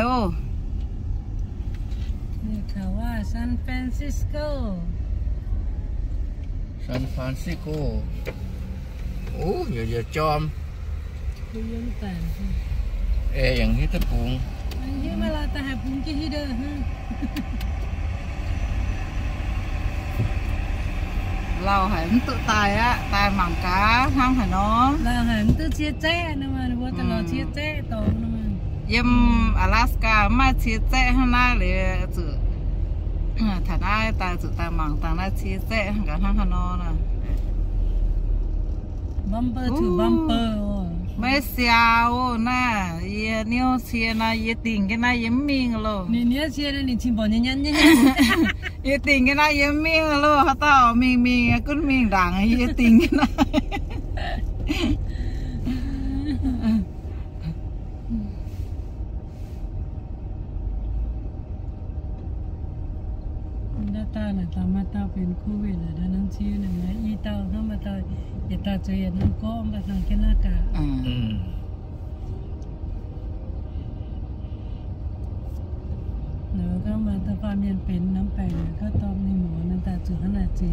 โอ้นี่ข่าวว่าซานฟรานซิสโกโอ้อย่าจอมคุยยังแต่อย่างที่ตะปุงอันนี้มาเราแต่หาปุงที่เดิมฮะเราหายมันตุตายอะตายหมั่งกาห้างหาน้อเราหายมันตุเชียแจ้นะมันว่าตลอดเชียแจ้ต่อนะมันยิม阿拉斯加มาเชียแจ้ข้างหน้าเลยจุฐานะตายจุตายหมั่งต่างหน้าเชียแจ้ห้างกับห้างหาน้อน่ะบัมเปอร์ถูบัมเปอร์ไม่เสียวนะเยี่ยนิ้วเชียนะเยี่ยติ่งกันนะเยี่ยมิงโลนี่เนี่ยเชียนะนี่ชิมบอลยันเยี่ยติ่งกันนะเยี่ยมิงโลเขาต่อมิงกุ้นมิงด่างเยี่ยติ่งกันนะตาเนี่ยตามาตาเป็นโควิดเลยดังนั้นชื่อหนึ่งนะอีตาเข้ามาตาอย่าตาเจอน้ำก้มมาทางแค่หน้ากากเนื้อเข้ามาตาความยันเป็นน้ำแปลงก็ตอมในหมูน้ำตาจุดขนาดจี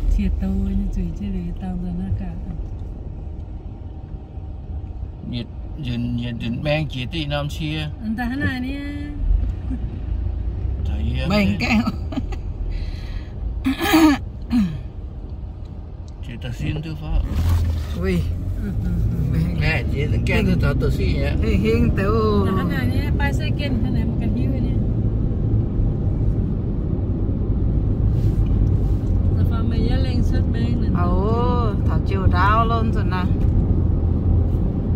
เทียโตนี่จุ๋ยเฉลี่ยตามหน้ากากยืนแมงจีตีน้ำเชียอันตาขนาดนี้แบ่งแก้วchỉ ta xin tư pháp ui nè chỉ ta kêu ta ta xin nhá hiên tiểu cái này nhé bay xe kiên cái này một cái hiu nhé ta phải mấy giờ lên xuất bên này thảo chiều đau luôn rồi nè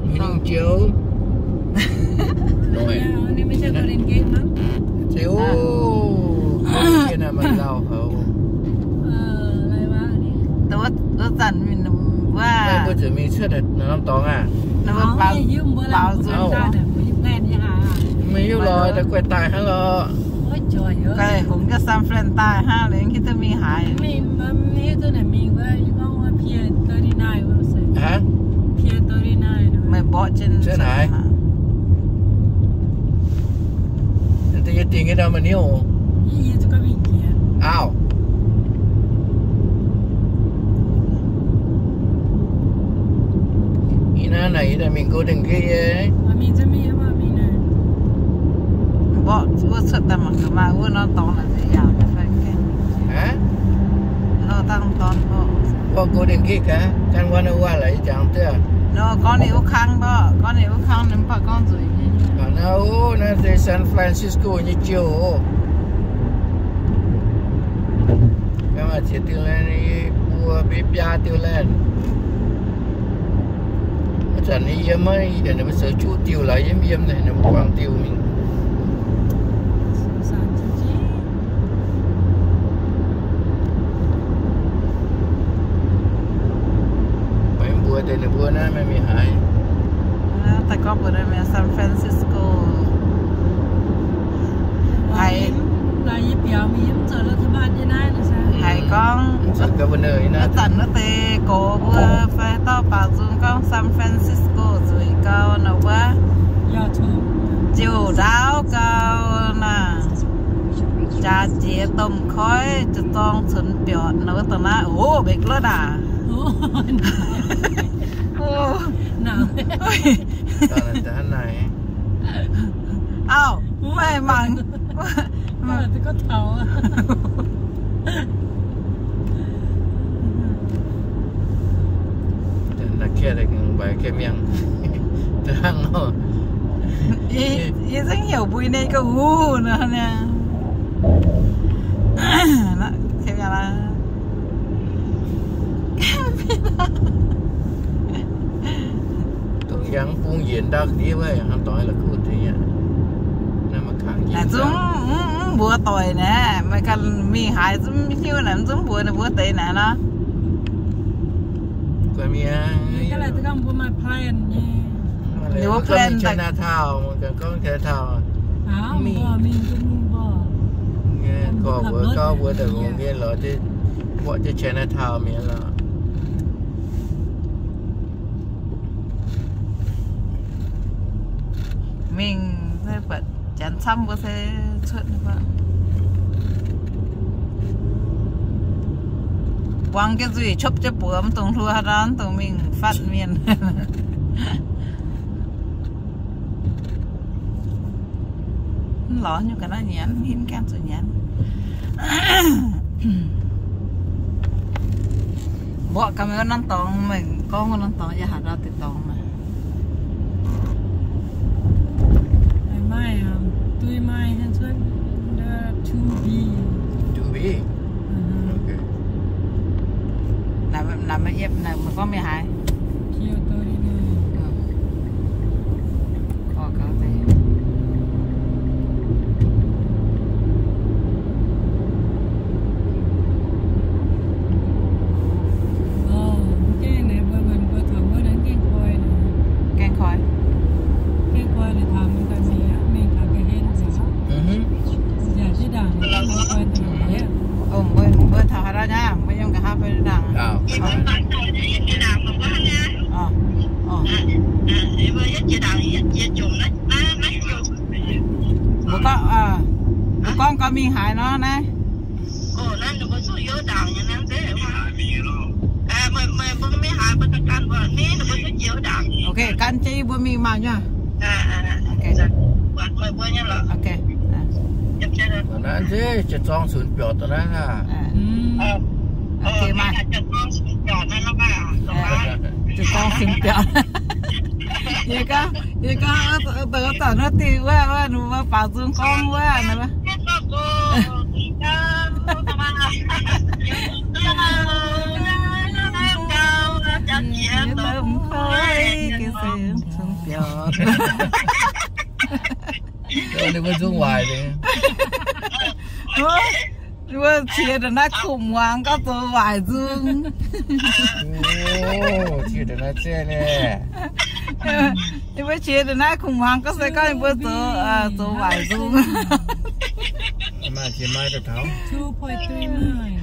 mình chiều rồi này mới chơi lên game lắm chiều cái này mình đau hảตัวสั่นมันว่าไม่จะมีเชือกน้ำตองอ่ะน้ำเปล่าเปล่าสุดท้ายไม่ยุ่งรอแต่กวยตายฮะรอไก่ผมก็ซัมเฟรนตายฮะเลยคิดจะมีหายมีตัวไหนมีว่ายังว่าเพียร์39ว่าสิฮะเพียร์39ไม่บอกจนเชื่อไหนแต่ยังติงกันดามันนี่โอ้ยี่จะก็วิ่งเกียร์อ้าวnày là mình cố định cái mìnhจะมีว่ามีนะบอกว่าสุดแต่มันก็มาว่าน้องตอนอะไรอย่างไม่ค่อยเก่งฮะเราตั้งตอนบอกcố định cái cảกันวันว่าอะไรจังเต้อnó có nhiều khăn đó có nhiều khăn nên bà con rồi còn đâu nó từ San Francisco như chiều cái mà chỉ từ lên bùa bếp gia từ lên trận này yếm ấy để nó sẽ chú tiêu lại yếm này nó quăng tiêu mình mấy bữa đây là bữa nữa mấy mình hái tại có bữa đây mình San Francisco hay là yếm biểu mình yếm giờ là thứ ba như này là sao hay con rất cả vấn đề nó tận nó tê cổ vừa phải to bảo dùng con San Francisco rồi cao nó quá chiều đáo cao nè trà chè tôm khói cho con sườn bẹt nó tận lá bịch lắm à nào cái này may mắn mà tôi có thầu là kia là bài cái miệng từ hăng nó rất nhiều bụi này có nữa nè thế là tôi gắng buông diện đau đi với hắn tội là cứ thế nhá nên mà kháng gì là chúng bữa tội nè mà cần mi hại chúng nhiêu là chúng bữa tệ nè nó cái này tôi không có my plan nha nếu có plan tại nhà thảo mà có thể thảo mình cũng bò nghe có bữa được nghe lo chứ bọn chứ chén thảo miệng là mình thế bật chén xăm có thể chuyện được vậy quăng cái gì chụp cho bướm tùng thua đón tụi mình phát miền ló như cái này nhán hin kem rồi nhán bộ cầm cái nón tòng mình có con nón tòng giờ hạt ra từ tòng mà mai tôi mai hen xuân to be làm mấy em này mà có 12 kia tôi đi này có thế cái này vừa thằng vừa đến keng khoi này thằng mình cái gì á mình thằng cái hen gì giờ chỉ đằng mình coi thằng đấy bữa thằng đó nha bây giờ cả hai bên đằng bữa con có miếng hải nó này ok can chi bữa miếng mà nha ok tụi nó chứจะจองศูนย์เปล่าตอนนั้นอ่ะโอเคมาจะจองศูนย์เปล่ายี่ก็ต่อนาทีว่าหนูมาป่าซุงกองว่านะวะเติมคอยกี่เสียงศูนย์เปล่านี่มันซุ่งวายเลยว่าเชียร์แต่น่าขุ่มวางก็ตัววายซุ่งเชียร์แต่น่าเจ๊เลยว่าเชียร์แต่น่าขุ่มวางก็ใส่ก็ยังว่าตัววายซุ่งมาเชียร์มาแต่เท้า2.3 ไมล์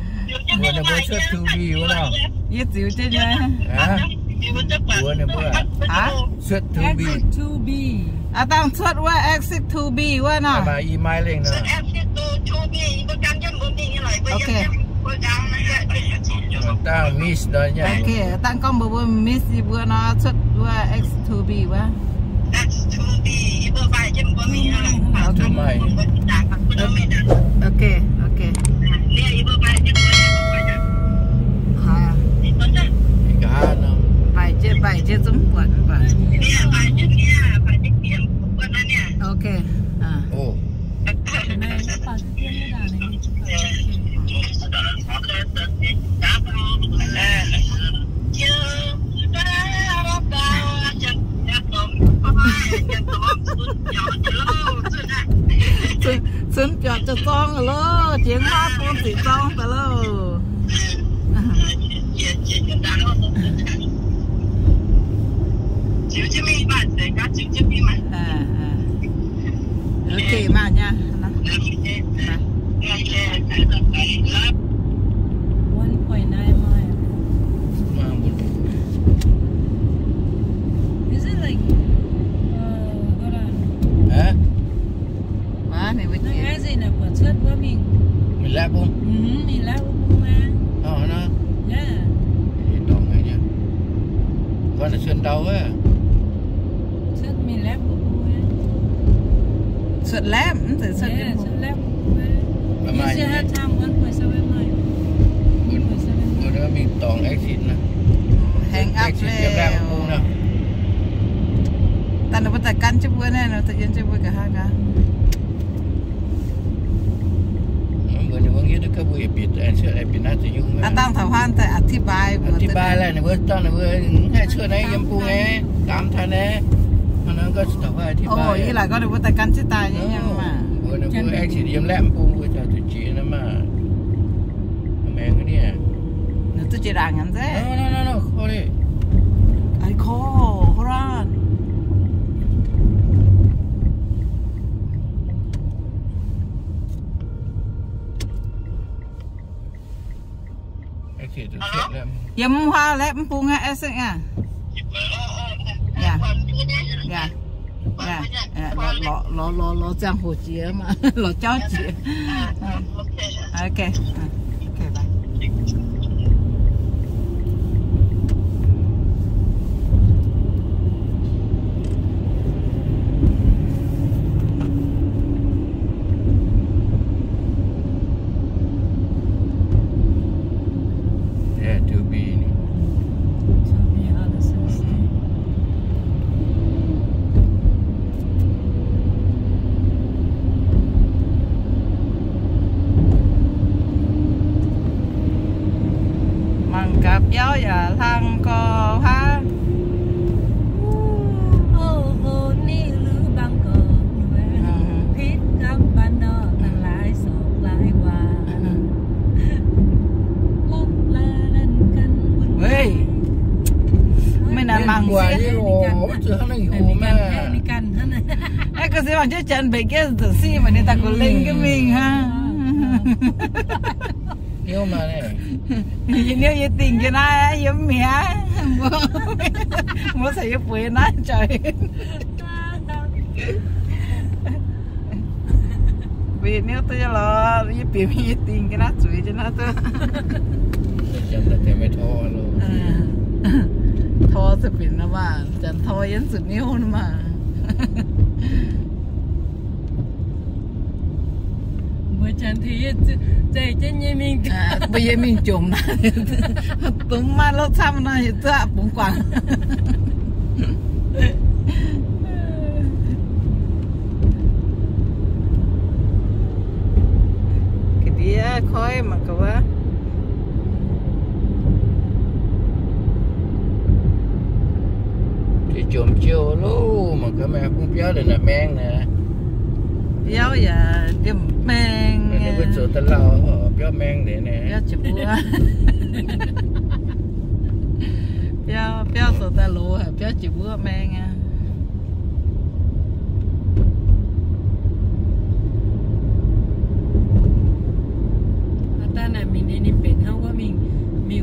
วันนี้เบอร์ชุด2Bวะเนาะยี่สิวใช่ไหมวันนี้เบอร์ชุด 2B ตั้งชุดว่า exit 2B ว่าเนาะมาอีไมล์เองเนาะโอเคตั้งมิสได้ยังโอเคตั้งก็บอกว่ามิสอีบัวเนาะชุดว่า exit 2B ว่า 2B โอเคbài chưa giống quẩn vậy ok này nó bảo cái cái đà này xuân chọt cho con rồi chuyện hoa con thì con phải lo ok mà nha 1.9 mile is it like hold on มาเนี่ยวิธี cái gì là của trước của mình lát không mình lát không mà nó yeah đồng này nha con là xuyên đầu á trước mình lát không sượt lép từ sượt lép you still have time 1.7 mile บนนั้นมีตองexit นะ hang up แล้วแต่เราแต่กันจะบัวแน่เราแต่ยันจะบัวกับฮากะบนนี้ว่างี้ถ้าก็บัวปิดเชื่อไอ้ปิดน่าจะยุ่งตั้งถาวรแต่อธิบายแล้วเนี่ยบัวตั้งเนี่ยบัวให้เชื่อไหนยำปูไงตามทันนะมันนั้นก็ถาวรอธิบายโอ้ยหลายก็ดูว่าแต่กันจะตายยังมาบัวเนี่ยบัวexit ยำแหลมปูบัวจะจุดจีนนะมาแม่งเนี่ยนึกตัวจีรังงั้นใช่ noโอ้ยไอ้ข้อโคราชยำhoa lépปูง่ายเอสอ่ะอย่า lò giang hồ chia mà lò chó chia ok bye gặp gió và thăng co ha ô ni lư băng cờ thiết cắm ban đó thằng lái sọt lái qua lóc la lên canh ơi mấy nàng măng qua đi rồi chứ hắn này hồ mà đi canh hết này cái gì mà chứ chân bị cái tử si mà người ta còn lên cái mình ha yêu mà này nếu như tiền cho nó giống mẹ mua xài giúp quê nó trời vì nếu tôi cho lo với biểu như tiền cho nó chửi cho nó tôi chân là thế mới thò luôn thò sẽ bị nó mà chân thò vẫn sự níu nó mà chẳng thì chạy trên nhà mình bây giờ mình trộm này tụm mà lót xăm này tôi cũng quăng cái đĩa khói mà cậu á thì trộm chiều luôn mà cái mẹ cũng béo lên là men nè béo và điểm men cái bên chỗ ta lao họ béo men để nè béo chụp búa béo chỗ ta lúa béo chụp búa men nha ta này mình đi niệm biển không có mình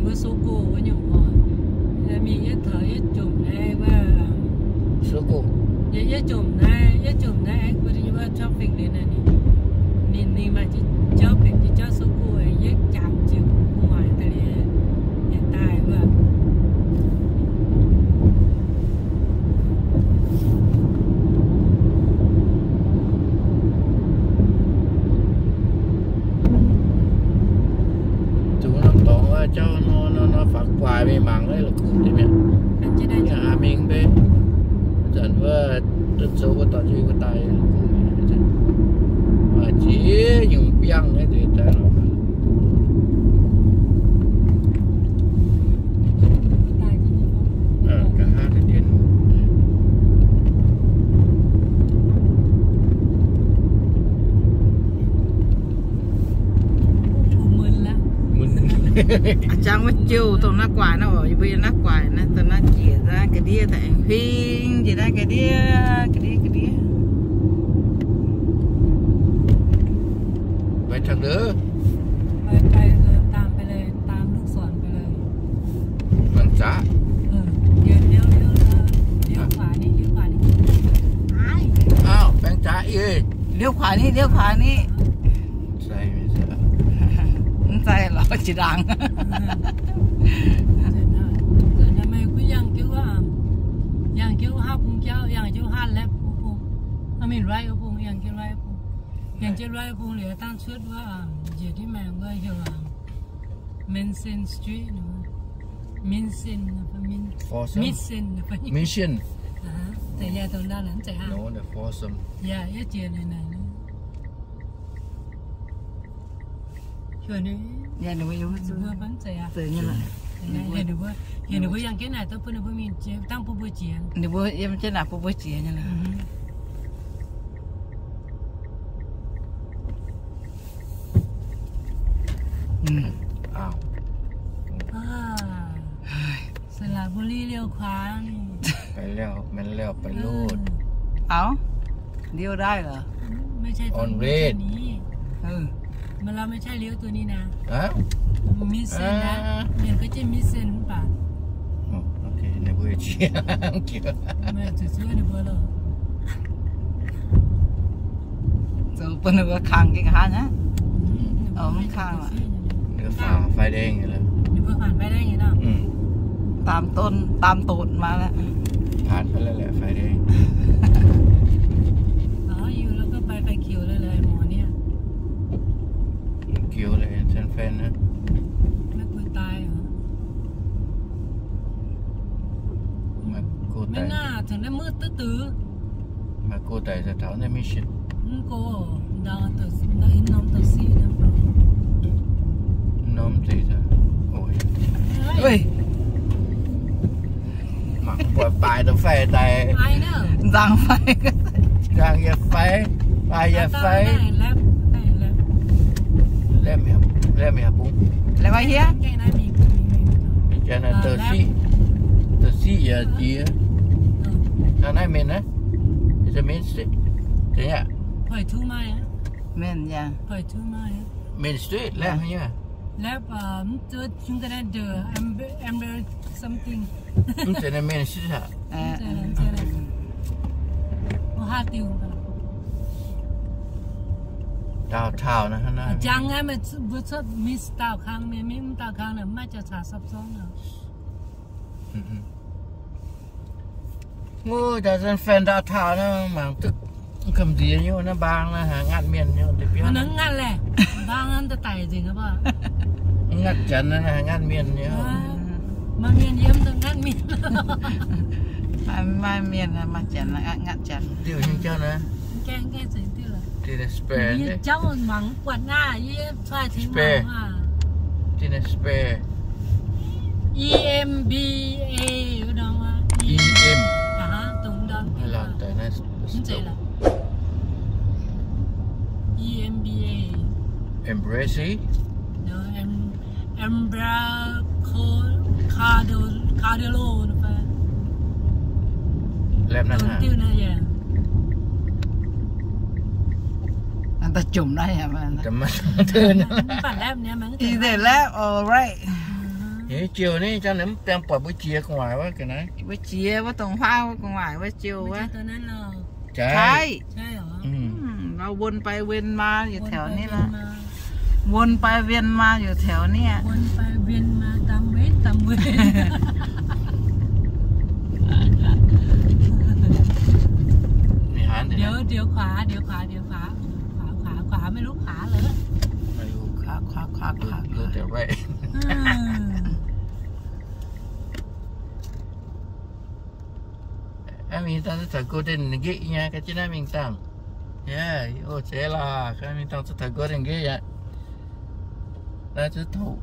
có số cô có nhiều hỏi mình nhất thời nhất chủng này và số cô nhất chủng này bây giờว่าshopping đến này mình mà chỉ shopping chỉ cho số cô ấy nhất chạm chiều ngoài tại hiện tại và chúng nó tỏ cho nó phạt hoài về mạng đấy là cũng thế mẹ nhà mình bé chẳng vừa rất số của tao chơi của tay mà chỉ dùng piang ấy thì ta cả hai cái tiền chẳng có chiều tụi nó quài nó ở bây giờ nó quài nó tụi nó chia ra cái đĩa tại phim gì ra cái đĩa vậy thằng nữaไปตามไปเลยตามลูกศรไปเลย มันจ้าเลี้ยวขวานี่อ้าวแบงจ้าอีเลี้ยวขวานี่ใช่ไม่ใช่ไม่ใช่หรอจีดังเกิดทำไมกูยังคิดว่าห้าปุ่งเจ้ายังคิดห้าแล้วปุ่งไม่ไรก็ปุ่งยังคิดไรปุ่งยังคิดไรปุ่งเหลือตั้งชุดว่าเดี๋ยวที่แม่ก็เดี๋ยวมินเซนสตรีทมินเซนแต่ยาตรงด้านหลังใจอ่ะ no the foursome ยาเจียเลยนะช่วยนี่อย่าหนูไม่รู้ เพื่อปั้นใจอ่ะ เสือนี่แหละเห็นดูว่ายังแค่ไหนตัวเพื่อนเพื่อนมีเจียตั้งผู้บริเจียหนูว่ายังจะหนักผู้บริเจียนี่แหละอ้าวสระบุรีเลี้ยวขวานี่ไปแล้วมันแล้วไปโลดเอาเลี้ยวได้เหรอไม่ใช่ตัวนี้มันเราไม่ใช่เลี้ยวตัวนี้นะมิสเซนนะเนี่ยก็จะมิสเซนป่ะโอเคในเบอร์เชียร์เกี่ยวไม่จะซื้อในเบอร์เลย số bên nó khang cái hả nhá không khang à เดี๋ยวฝ่าไฟแดงอยู่เลย นี่เพิ่งผ่านไปได้ไงเนาะ tam tôn mà đấy ผ่านไปแล้วแหละไฟแดง อ๋ออยู่แล้วก็ไปไฟเขียวเลยหมอเนี่ย เกี่ยวเลยเซนเฟนนะ ไม่กลัวตายเหรอ มากู ไม่ ไต่ น่าถึงได้มืดตื้อ มากูไต่สถานได้ไม่ชิด ๆกูดาวตัวได้น้องตัวซีนะ น้อมสิจ้ะโอ้ย ui หมักปวดปลายตัวไฟไต่ ไอ้เนอะ giang phải กลางอย่าไฟปลายอย่าไฟ ได้แล้ว เล่มครับปุ้ง lại quay here แกได้มี cho nên tờ si giờ chia nó nói mình áจะมินสต์เนี่ย ปล่อยทูไม้อะ men ya ปล่อยทูไม้อะ มินสตรีทแล้วเนี่ย แล้วตัวจุงกันได้เดอamber something มันจะในมินสตรีทอะ เจอเลยโอ้ฮาติวกัน ดาวเท้านะฮะนะ จังไงมันบุษบมิสตาวค้างไม่ตาวค้างเนี่ยไม่จะสาซับซ้อนเนาะ งูจะเป็นแฟนดาวเท้านะหมังตึกคำดีอยู่นะบางนะหางานเมียนอยู่แต่เพี้ย มัน น นั่งงันแหละบางอันจะไต่จริงครับป่ะ งัดจันนะหางานเมียนเนี่ย มาเมียนเยี่ยมตรงนั้นมี mai miền là mặt chén là ngắt chén เดี๋ยวยังเจ้านะ แกงสิที่ละ ที่ในสเปร์ ยี่เจ้าหมังกวาดหน้ายี่ใช่ทิ้งหมังอ่ะ ที่ในสเปร์ EMBA อยู่ดังว่า EM ตรงดัง ให้เราแต่ในส นี่ใจละ EMBA Embrace no Embra Cardio นะป่ะ แลบนั่น ตรง ฮะ ที่นั่นอย่าง người ta chụm đây hả mà จะมาเตือนนะ ปั่นแล้วเนี่ยมัน đi để lép alright เฮ้ยเจียวนี่เจ้าหนึ่งเตรียมปล่อยบุเชียของหวายว่ากันนะ với chia với tổng phao với ngoài với chiều ไม่ với ใช่ตัวนั้นหรอก ใช่ ใช่ ใช่เหรอ เราวนไปเวียนมาอยู่แถวนี้ละวนไปเวียนมาอยู่แถวเนี้ย วนไปเวียนมาตามเวรมีหัน เดี๋ยวขวาไม่รู้ขวาเลย ไม่รู้ ขวา รู้แต่ว่ามีตอนสถานกูเด่นงี้เนี่ยก็จะได้มีตังเฮ้ยโอ้เจ๋ล่ะก็มีตอนสถานกูเด่นงี้อ่ะแล้วจะถูก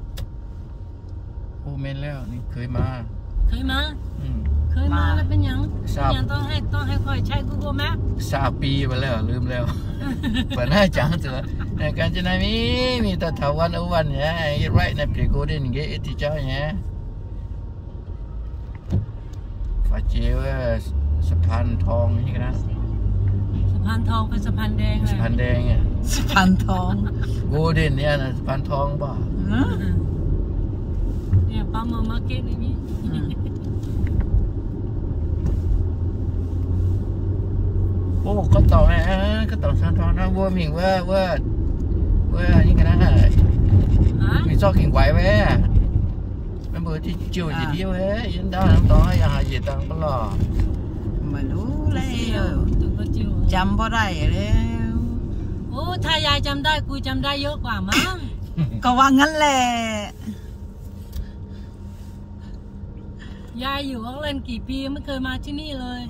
โอ้เมนแล้วนี่เคยมา เคยมาแล้วเป็นยังต้องให้คอยใช้ Google Map 3 ปีไปแล้วลืมแล้วเปิดหน้าจังเถอะในการจะได้มีแต่ถาวันเอาวันเนี่ยไรในปีกูเด่นงี้ที่เจ้าเนี่ยฝาเจียวสะพานทองนี่กันนะ สะพานทองเป็นสะพานแดงเลย สะพานแดงอ่ะ สะพานทอง กูเด่นเนี่ยนะสะพานทองป่ะ เนี่ยปั๊มมาร์เก็ตนี่ โอ้ก็ต่อนะก็ต่อสะพานทองนะวัวมิงว่านี่กันนะมีซอกกิ่งไว้ไหมมันเบื่อที่จิ๋วจีเดียวเฮ้ยยันดาวน้ำต่ออย่าหาเหยียดตังปลอ ไม่รู้เลย ตัวก็จิ๋ว จำบ่ได้แล้ว โอ้ถ้ายายจำได้กูจำได้เยอะกว่ามั้ง ก็ว่างั้นแหละ ยายอยู่ออกแลนด์กี่ปีไม่เคยมาที่นี่เลย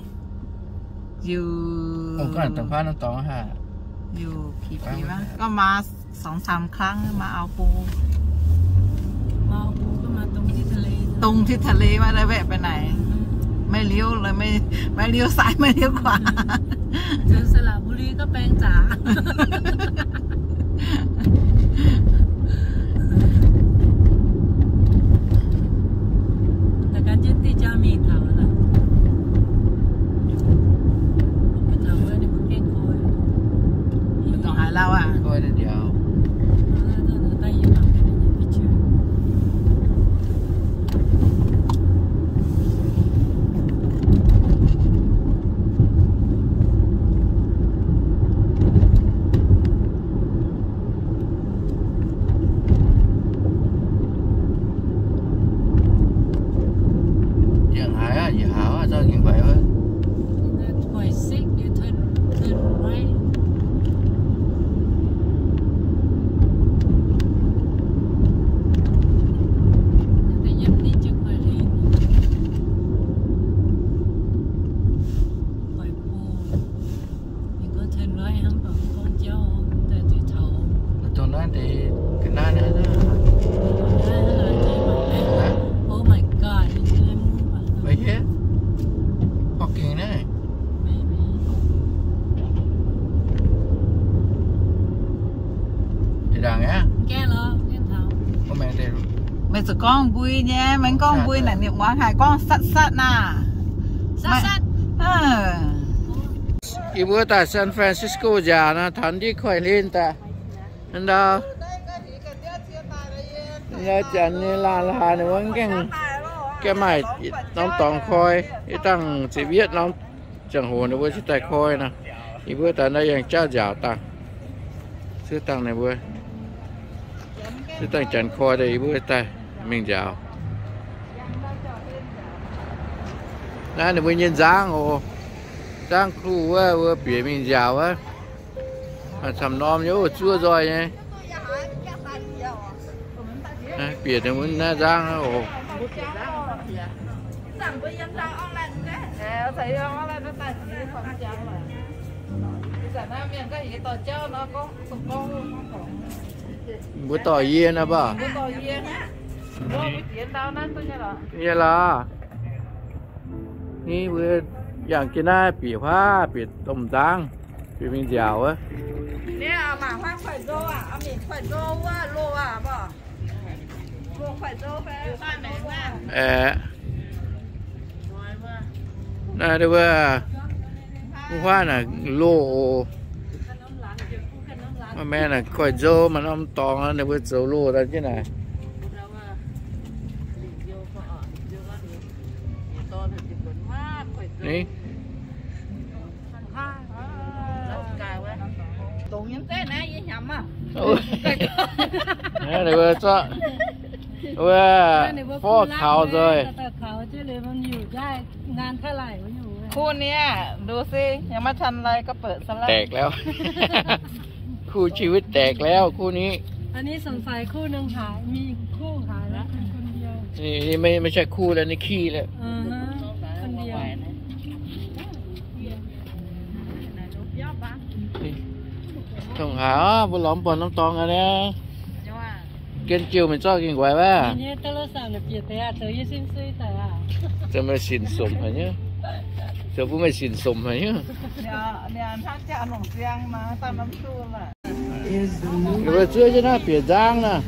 อยู่ โอ้ก็สะพานน้ำต่อฮะ อยู่กี่ปีวะก็มา 2-3 ครั้งมาเอาปู มาเอาปูก็มาตรงที่ทะเล ตรงที่ทะเลไม่ได้แวะไปไหน ไม่เลี้ยวเลยไม่เลี้ยวซ้ายไม่เลี้ยวขวา เจอสระบุรีก็แปลงจ๋าแต่การยึดที่จะมีเถานะเป็นเถาเว้ยในมันเก่งคอย ต้องหาเราอ่ะ ก็เดียว ได้ยินหลังเป็นยังไงพี่ชื่อ นั่นดีกันได้นะโอ้ my god ไปเฮ้ยพอกินได้thì đằng á nghe lo nghe thảo có mẹ thì mày chỉ con bui nhé mấy con bui là niệm quán hải con sắt sắt nà sắt cái bữa tại San Francisco già nó thằng đi khỏi lên ta nên đâu nhớ chẳng như là nữa cái mày nó toàn khôi cái thằng chỉ biết nó chẳng hồ nó với chỉ tài khôi nè cái bữa tại đâyยังเจ้าgià taซื้อตังnày bữaซื้อตังจันคอยđây bữa ta mình giàu đây là bữa nhân giang ồ giang khu bữa bể mình giàu á sầm nom nhớ chua rồi nhé bể thì muốn giang ồ bữa tỏi yên à bà bữa tỏi yên á bữa tiền đâu nè tôi nhớ rồi yên làนี่เพื่ออย่างกินได้ปีผ้าปีต้มจังปีมิงเจียวอะเนี่ยเอาหมาhoa khoai rô àเอาหมี่khoai rô á lô àบ่lô khoai rôไปบ้านไหนบ้างน่าดูว่าว่าน่ะโลแม่น่ะข่อยโจมันอ้อมตองแล้วเนี่ยเพื่อโจโลได้ที่ไหนนี่ตรงยังเต้นนะยี่หำอ่ะนี่เดี๋ยวจะว่าฟอกเขาเลยเขาจะเลยมันอยู่ได้งานเท่าไหร่มันอยู่คู่นี้ดูสิยังไม่ทันอะไรก็เปิดซะแล้วแตกแล้วคู่ชีวิตแตกแล้วคู่นี้อันนี้สงสัยคู่หนึ่งหายมีคู่หายแล้วคนเดียวนี่ไม่ใช่คู่แล้วนี่ขี้แล้วคนเดียวkhông hả bữa lỏng bồn lỏng tòn rồi nè kiên chiều mình cho kiên quậy ba cho mày xỉn sủng hả nhá cho bố mày xỉn sủng hả nhá rồi chưa chứ nó biển giang nè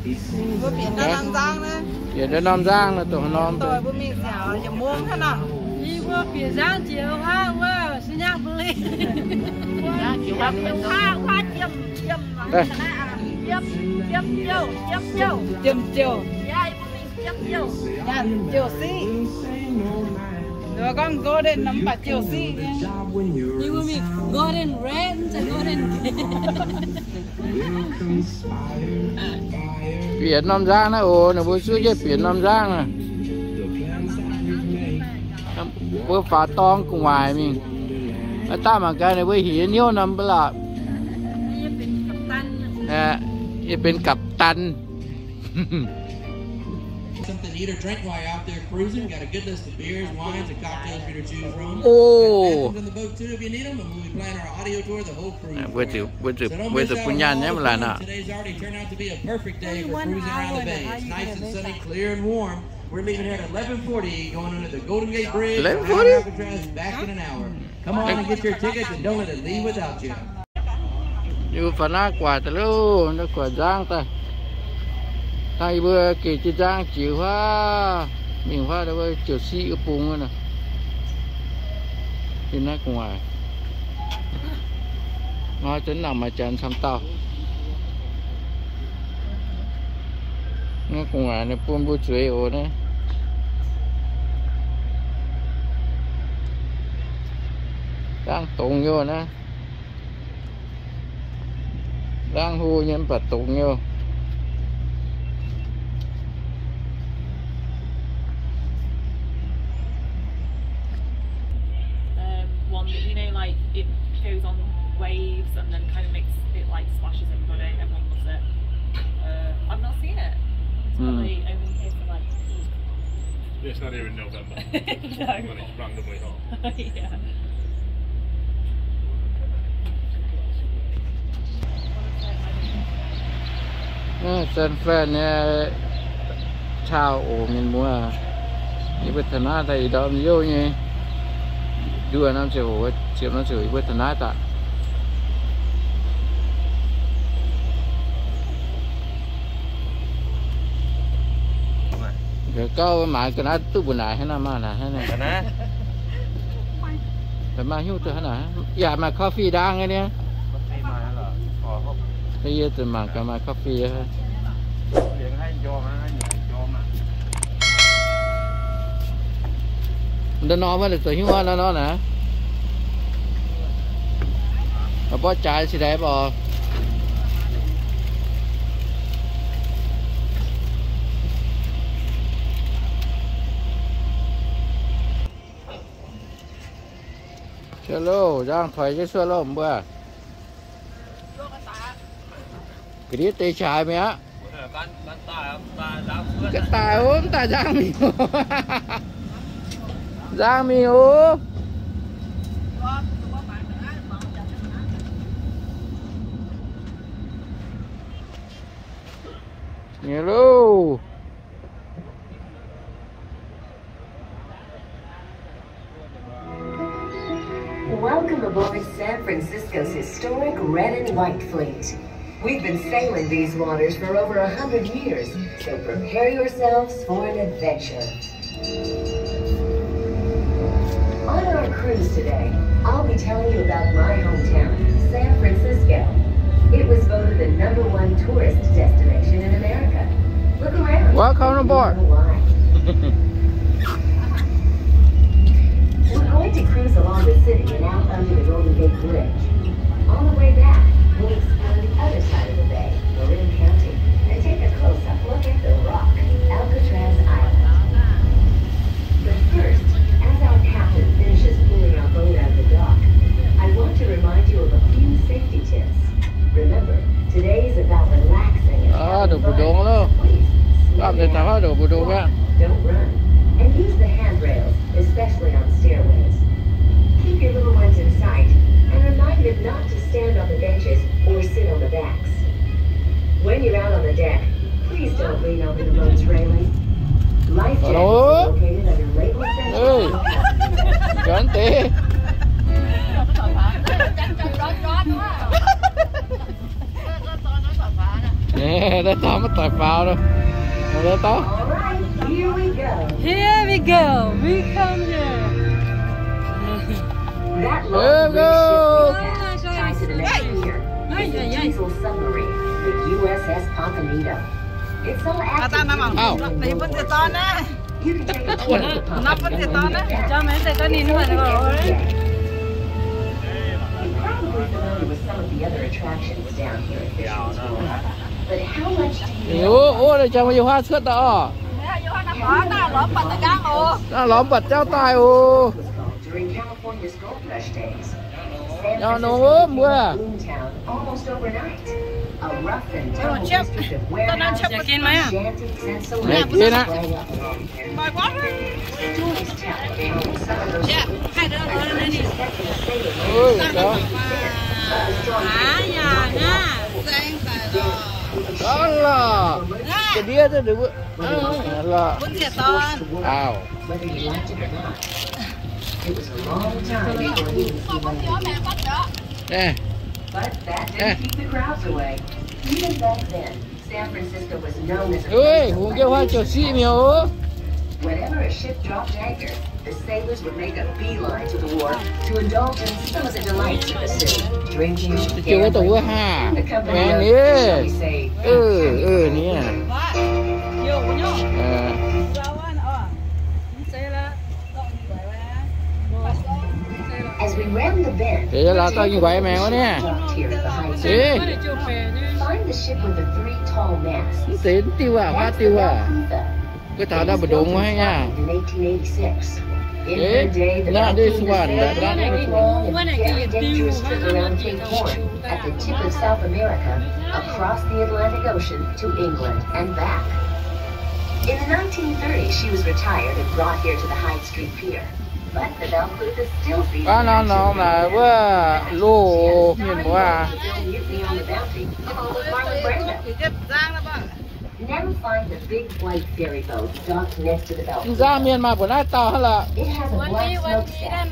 biển nó nam giang là tổ nam tôi bố mình dẻo giờ muông thế nào đi qua biển giang chiều hoa qua xin nhắc bơi hoa chiêm chiều xí rồi con golden nắm bạc chiều xí đi qua mình golden red golden biển nam giang này ồ nó bữa xưa chứ biển nam giang này bữa phá tong cùng ngoài mình ta mà cái này với hiến nhiều năm bữa làเป็นกัปตัน Something to eat or drink while you're out there cruising. Got a good list of beers, wines, and cocktails for you to choose from. Oh. On the boat too if you need them, and we'll be playing our audio tour the whole cruise. Với sự punyan nhé mà là nè. Today's already turned out to be a perfect day for cruising around the bay. It's nice and sunny, clear and warm. We're leaving here at 11:40, going under the Golden Gate Bridge. 11:40. Back in an hour. Come on and get your tickets, and don't let it leave without you. อยู่ฝรั่งกว่าแต่ลูกนักกว่าจ้างแต่ไทยเบอร์กี่จะจ้างจิ๋วว่ามิ่งว่าแต่ว่าจิ๋วซีกระปุงน่ะที่นักกว่ามาจนหนักมาจันทำเต่านักกว่าเนี่ยปุ่นบุษย์โอ้เนี่ยจ้างตรงอยู่นะđang hu nhân vật tụng nhiều one that you know like it goes on waves and then kind of makes it like splashes everybody. Everyone loves it. I've not seen it. It's probably only here for like it's not here in November. No. When it's randomly hot. Yeah. San Fran nè chào ổ miền mua như bữa thằng nào thầy đó nhiều nhỉ đưa năm triệu nó chửi bữa thằng nào ta rồi câu mà cái nào tu buồn này hay là mà này hay này phải mà hiu từ hay là dạ mà coffee đang cái nè bây giờ từ mà cái mà coffee ha nó nói với là từ hiu nó nè mà bó trái thì đẹp bò hello giang thoại chứ xưa lắm bữa cái đĩa tê trái mày á cái tài ốm ta giang mì giang mì ốm hello Welcome aboard San Francisco's historic red and white fleet. We've been sailing these waters for over 100 years, so prepare yourselves for an adventure. On our cruise today, I'll be telling you about my hometown, San Francisco. It was voted the #1 tourist destination in America. Look around. Welcome aboard. We're going to cruise along the city and out under the Golden Gate Bridge. On the way back, we'll explore the other side of the bay, Marin County, and take a close-up look at the rock, Alcatraz Island. But first, as our captain finishes pulling our boat out of the dock, I want to remind you of a few safety tips. Remember, today is about relaxing and having fun. Please, slow down, don't run, and use the handrails, especially on stairways. Keep your little ones in sight and remind them not to stand on the benches or sit on the backs. When you're out on the deck, please don't lean over the boat's railing. Life jackets are located under label central. Nè, đã to mất tỏi phao đâu. Đã to. All right, here we go. Here we go. We come here. That long bridge ship tied to the next pier is the diesel submarine, the USS Pompanito. It's all active. You can take a tour of the Pompanito. Cho mấy tay có nín rồi rồi. You're probably familiar with some of the other attractions down here at Fisherman's Wharf. But how much do you know? Ủa, đây chẳng bao nhiêu hoa sữa đó. Nó lõm bật trao tài ồ. During California's gold rush days, Nó ốm quá. Boomtown almost overnight. A rough and tumble district of warehouses, shanties, and saloons. Stories tell of how some of those unsuspecting sailors đó. Đó là cái đĩa đó được là ảo. Whether you liked it or not, it was a long time before he would see Nè. But that didn't keep the crowds away. Even back then, San Francisco was known as a Ơi, huống cái hoa cho xị miêu. Whenever a ship dropped anchor, the sailors would make a beeline to the wharf to indulge in some of the delights of the city, drinking, gambling, and the company of, shall we say, nè. As we round the bend, Để là tao như vậy mèo nè. Đi. Find the ship with the 3 tall masts. Tiền tiêu à, hoa tiêu à. Cái thằng đó bị đụng quá nha. In her day, the Not this one. a long and very dangerous trip around Cape Horn at the tip of South America, across the Atlantic Ocean to England and back. In the 1930s, she was retired and brought here to the Hyde Street Pier. but the Belfast is still featured. ว่าน้องๆนะว่าลูกเห็นว่า Never find the big white ferry boat docked next to the Belfast. จ้าเมียนมาบนหน้าเตาละ It has a black smokestack.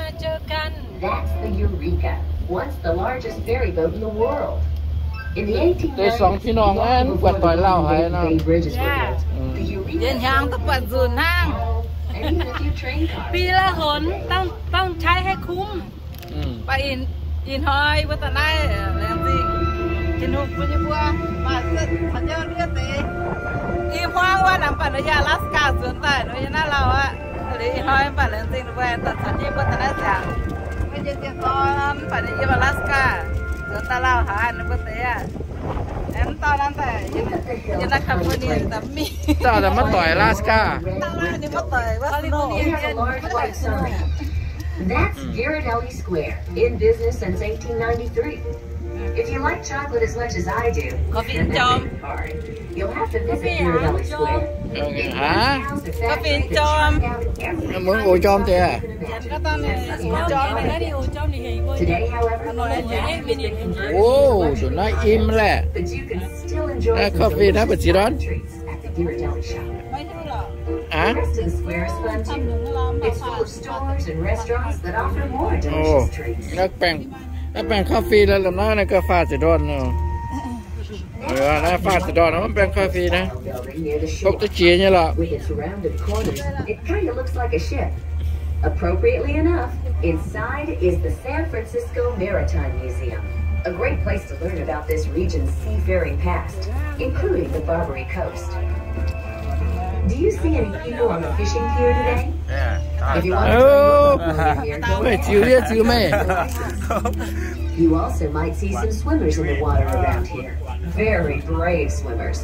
That's the Eureka, once the largest ferry boat in the world. In the 1890s, the Bay Bridges were built. The Eureka เดินทางต้องปัดศูนย์ห้าง and even a few train cars. ปีละหนต้องใช้ให้คุ้ม ไปอินหอยวัฒนาแล้วสิกินหุบปัญญาบัวมาเส้นพันยอดเลือดตีอีพวงว่าน้ำปัญญาลาสกาส่วนใต้โดยเฉพาะเราอะหรืออีหอยปัญญาจริงด้วยแต่สัญญาวัฒนาจังไม่ใช่เจ้าตอนปัญญาลาสกาส่วนใต้เราหาในประเทศแอนตอนนั้นแต่ยังนักขับคนนี้แต่มี เจ้าแต่มาต่อยลาสกา ตอนนั้นนี่มาต่อยว่าสนุก It has a large white sign. That's Ghirardelli Square, in business since 1893. If you like chocolate as much as I do, and that's hard, you'll have to visit Ghirardelli Square. ฮะ Coffee Jam. มึงโอจอมเตะ ก็ตอนนี้จอมเลย Today, however, โอ้สุดน่าอิ่มแหละ but you can still enjoy some coffee delicious นะปัจจุบัน treats at the Ghirardelli shop. ไม่ใช่หรอก อ่ะ The rest of the square is fun too. It's full of stores and restaurants that offer more โอ้ delicious treats. นักแป้งคาเฟ่แล้วลำน้อยนะก็ฟาดสิดอนเนาะนะฟาดสิดอนนะมันเป็นคาเฟ่นะ Building near the พวก shore. ตะเจียเนี่ยหรอ With its rounded corners, it kind of looks like a ship. Appropriately enough, inside is the San Francisco Maritime Museum, a great place to learn about this region's seafaring past, including the Barbary Coast. Do you see any people on the fishing pier today? If you want to you also might see some swimmers in the water around here. Very brave swimmers.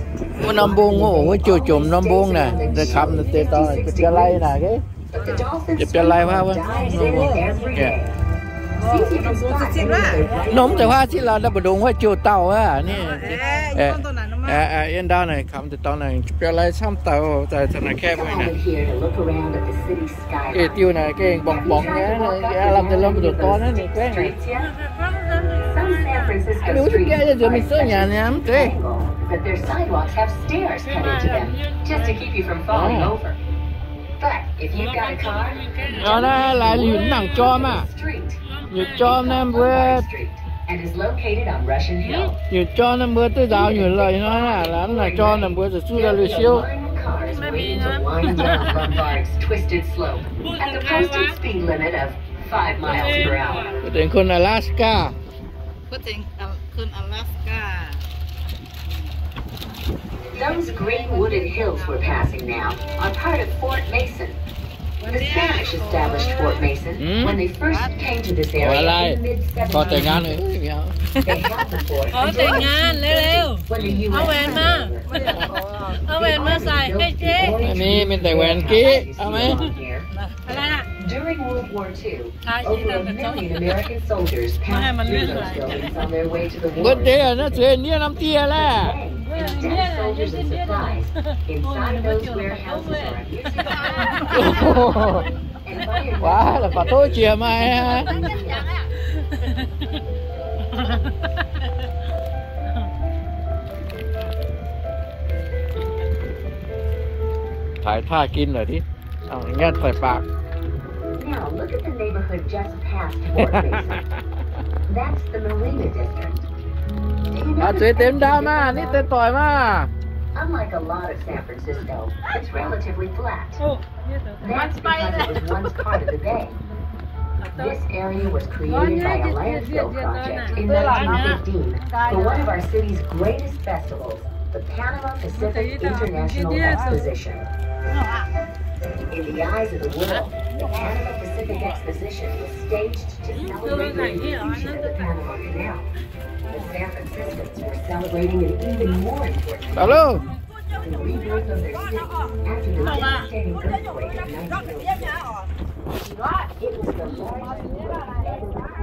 น้ำบงโอ้โหจู่จมน้ำบงน่ะจะขับเตะต่อจะไล่น่ะแก But the dolphins จะไล่ว่า dive in it every day. See if you can spot any of their bright นมแต่ว่าที่เราดับดงว่าจู่เต่าอ่ะนี่ ตัวนั้นมา เอ็นดาวหน่อยคำติดต่อหน่อยจะไล่ซ้ำเต่าแต่ถนัดแค่ไหน Come นะ over here to look around at the city เอ skyline. ติวน่ะเก่งบองๆเนี่ยเราจะเริ่มตัวต้นนั่นนี่แก Streets yet? Some San Francisco รู้ที่แก streets จะมีเสื้ออย่างนี้มั้งเจ๊ but their sidewalks have stairs cut into them just to keep you from falling over. But if you've got a car, เอาละหลายหยุดหนังจอมอ่ะ street หยุดจอมนั่นเบื่อ Street and is located on Russian Hill. หยุดจอนั่นเบื่อตัวดาวหยุดเลยน้อยน่ะแล้วหนังจอนั่นเบื่อจะสู้ได้เลยเชียว Cars waiting to wind down Lombard's twisted slope at the posted speed limit of 5 miles per hour. เป็นคนอลาสกา พูดถึงขึ้นอลาสกา Those green wooded hills we're passing now are part of Fort Mason. The Spanish established Fort Mason when they first came to this อะไร area in the ขอแต่งงาน mid-1700s. เลย They held the fort ขอ until แต่งงานเร็ว when the ๆเอาแหวนมา U.S. เอาแหวนมาใส่ให้เจ๊ อันนี้เป็นแต่แหวนกี้เอาไหม อะไรน่ะ During World War II, over 1 million American soldiers passed through those buildings on their way to the เบิ war. ร์ดเดย์นะเสือเนี่ยน้ำเตี้ยแหละ Instead of soldiers and supplies, inside those warehouses are amusement โอ้โห and fire ว้าแล้วปะโต้เจียมาฮะถ่ายท่ากินหน่อยดิเอาอย่างเงี้ยใส่ปาก Now look at the neighborhood just past Fort Mason. That's the Marina District. Do you เอา know เสือเต็มดาวมานี่เต็มต่อยมา Unlike a lot of San Francisco, it's relatively flat. That's because it was once part of the bay. This area was created by a landfill project in 1915 for one of our city's greatest festivals, the Panama Pacific International Exposition. In the eyes of the world, the Panama Pacific Exposition was staged to celebrate the completion of the Panama Canal. The San Franciscans were celebrating an even more important ฮัลโหล the rebirth of their city after the devastating earthquake of 1906. It was the largest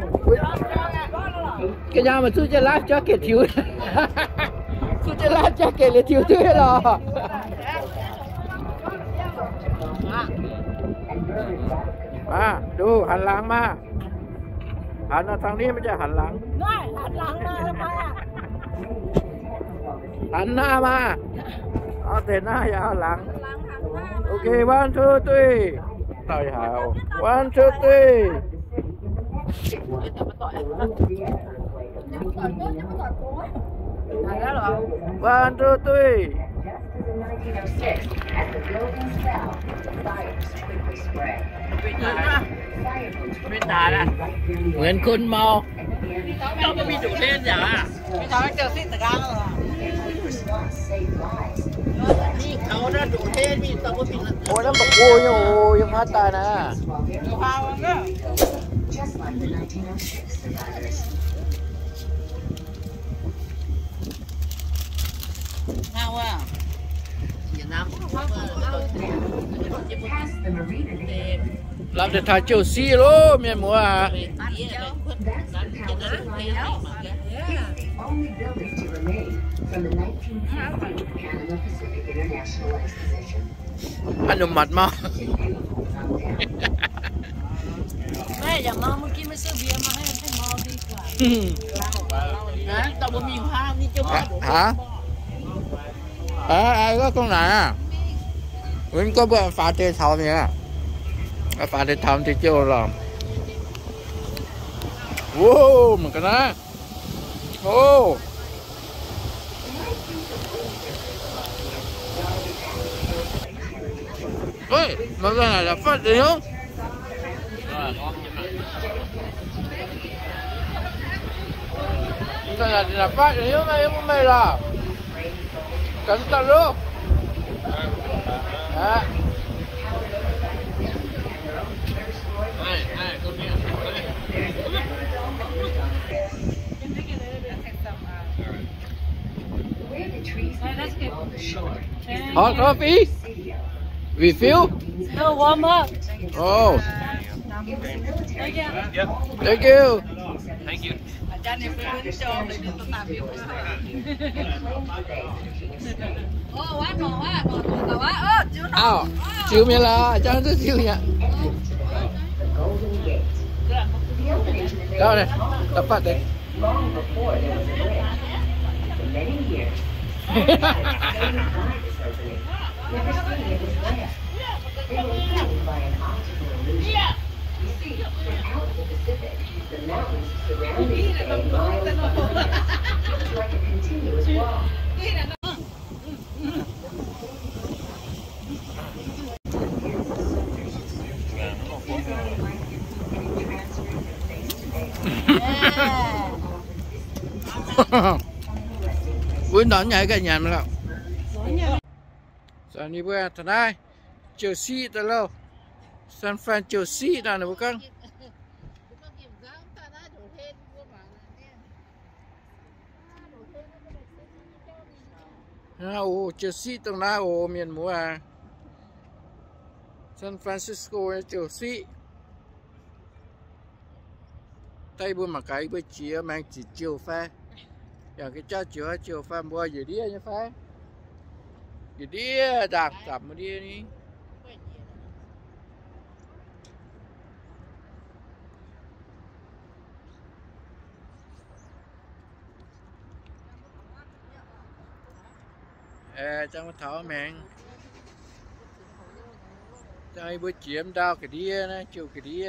earthquake ever recorded. cái nhà mà chú cho lát cho kẹt thiếu chú cho lát cho kẹt là thiếu thứ rồi And murdered by the มาดูหันหลังมาหันมาทางนี้ไม่ใช่หันหลัง ได้หันหลังมาทำไมอ่ะ หันหน้ามาเอาแต่หน้าอย่าเอาหลังโอเค one two three ต่อยหาว one two three ไหนแล้วเหรอ one two three As the building fell, fires quickly spread. ไม่ตายละ เหมือนคนเมา เราก็มีจุดเล่นอย่างอ่ะไม่ทำให้เจอสิ้นตะการหรอ Quick response saved lives. นี่เขาน่าจุดเล่นมีตัวก็มี โอ้ยน้ำบักกูยังโอ้ยังพาตายนะ พาวก็ Just like the 1906 survivors. พาวอ่ะอย่าน้ำ Past the marina day. รับแต่ทาเจ้าซีโลเมียหมัว That's the Palace only building to remain from the 1950 Panama Pacific International Exposition. อนุมัติมา แม่อย่าเมาเมื่อกี้ไม่ซื้อเบียร์มาให้เมาดีกว่า นะแต่ว่ามีภาพนี่จะมา ฮะไอ้ก็ตรงไหนอ่ะมันก็แบบฝาเตะเท้าเนี่ยฝาเตะเท้าที่เจ้าหรอโว้เหมือนกันนะโอ้เฮ้ยมันเป็นอะไรฝาเตะเนาะมันอะไรนะฝาเตะเนาะไม่ล่ะกันตลกฮะWhere the trees along the shore. Hot coffee? Refill? No warm up Oh, Thank you thank you. Thank you. อาจารย์เนี่ยเป็นจองเลยต้องตามพี่โอ้ว่าหนอแต่ว่าจิ้วหนอ À, chiều mẹ là cho nó chiều nhỉ. The Golden Gate. The opening to the Đâu bay này, tập phát đây. long before there was a bridge. For many years, sailing by this opening, never seeing it was there. They were fooled by an optical illusion. You see, from out in the Pacific, the mountains surrounding the bay miles apart. It was like a continuous wall. Buổi đón nhảy cả nhà mình nào. Giờ đi bữa thật này, Chelsea từ lâu, San Fran Chelsea nào nè bố con. Ô Chelsea tầng nào ô miền múa à, San Francisco Chelsea. Tây bữa mà cái bữa chia mang chỉ chiều pha. Giờ cái cho chiều pha mua gì đi nha pha. Gì đi đạp mà đi đi. Trong cái thảo mèn. Trong bữa chiếm đau cái đi nè, chiều cái đi.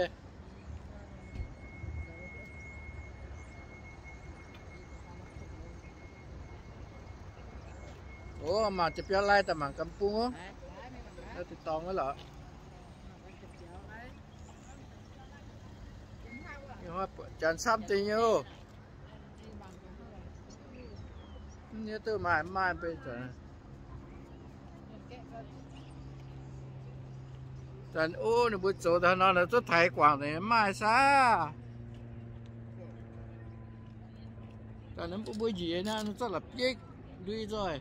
Ủa mà chụp cho like tầm bằng kampung á, nó thì toàn cái lọ. Nhưng mà chán xăm thì nhiêu, như từ mai bây giờ. Chán ô nó bữa chỗ thằng nó là rất thái quảng này mai xa. Chán nó bữa gì nó rất là biết đi rồi.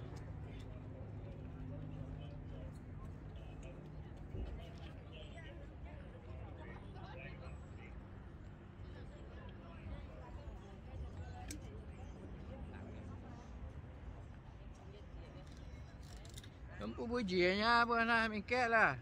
Không có bữa gì nha, bữa nay mình kết là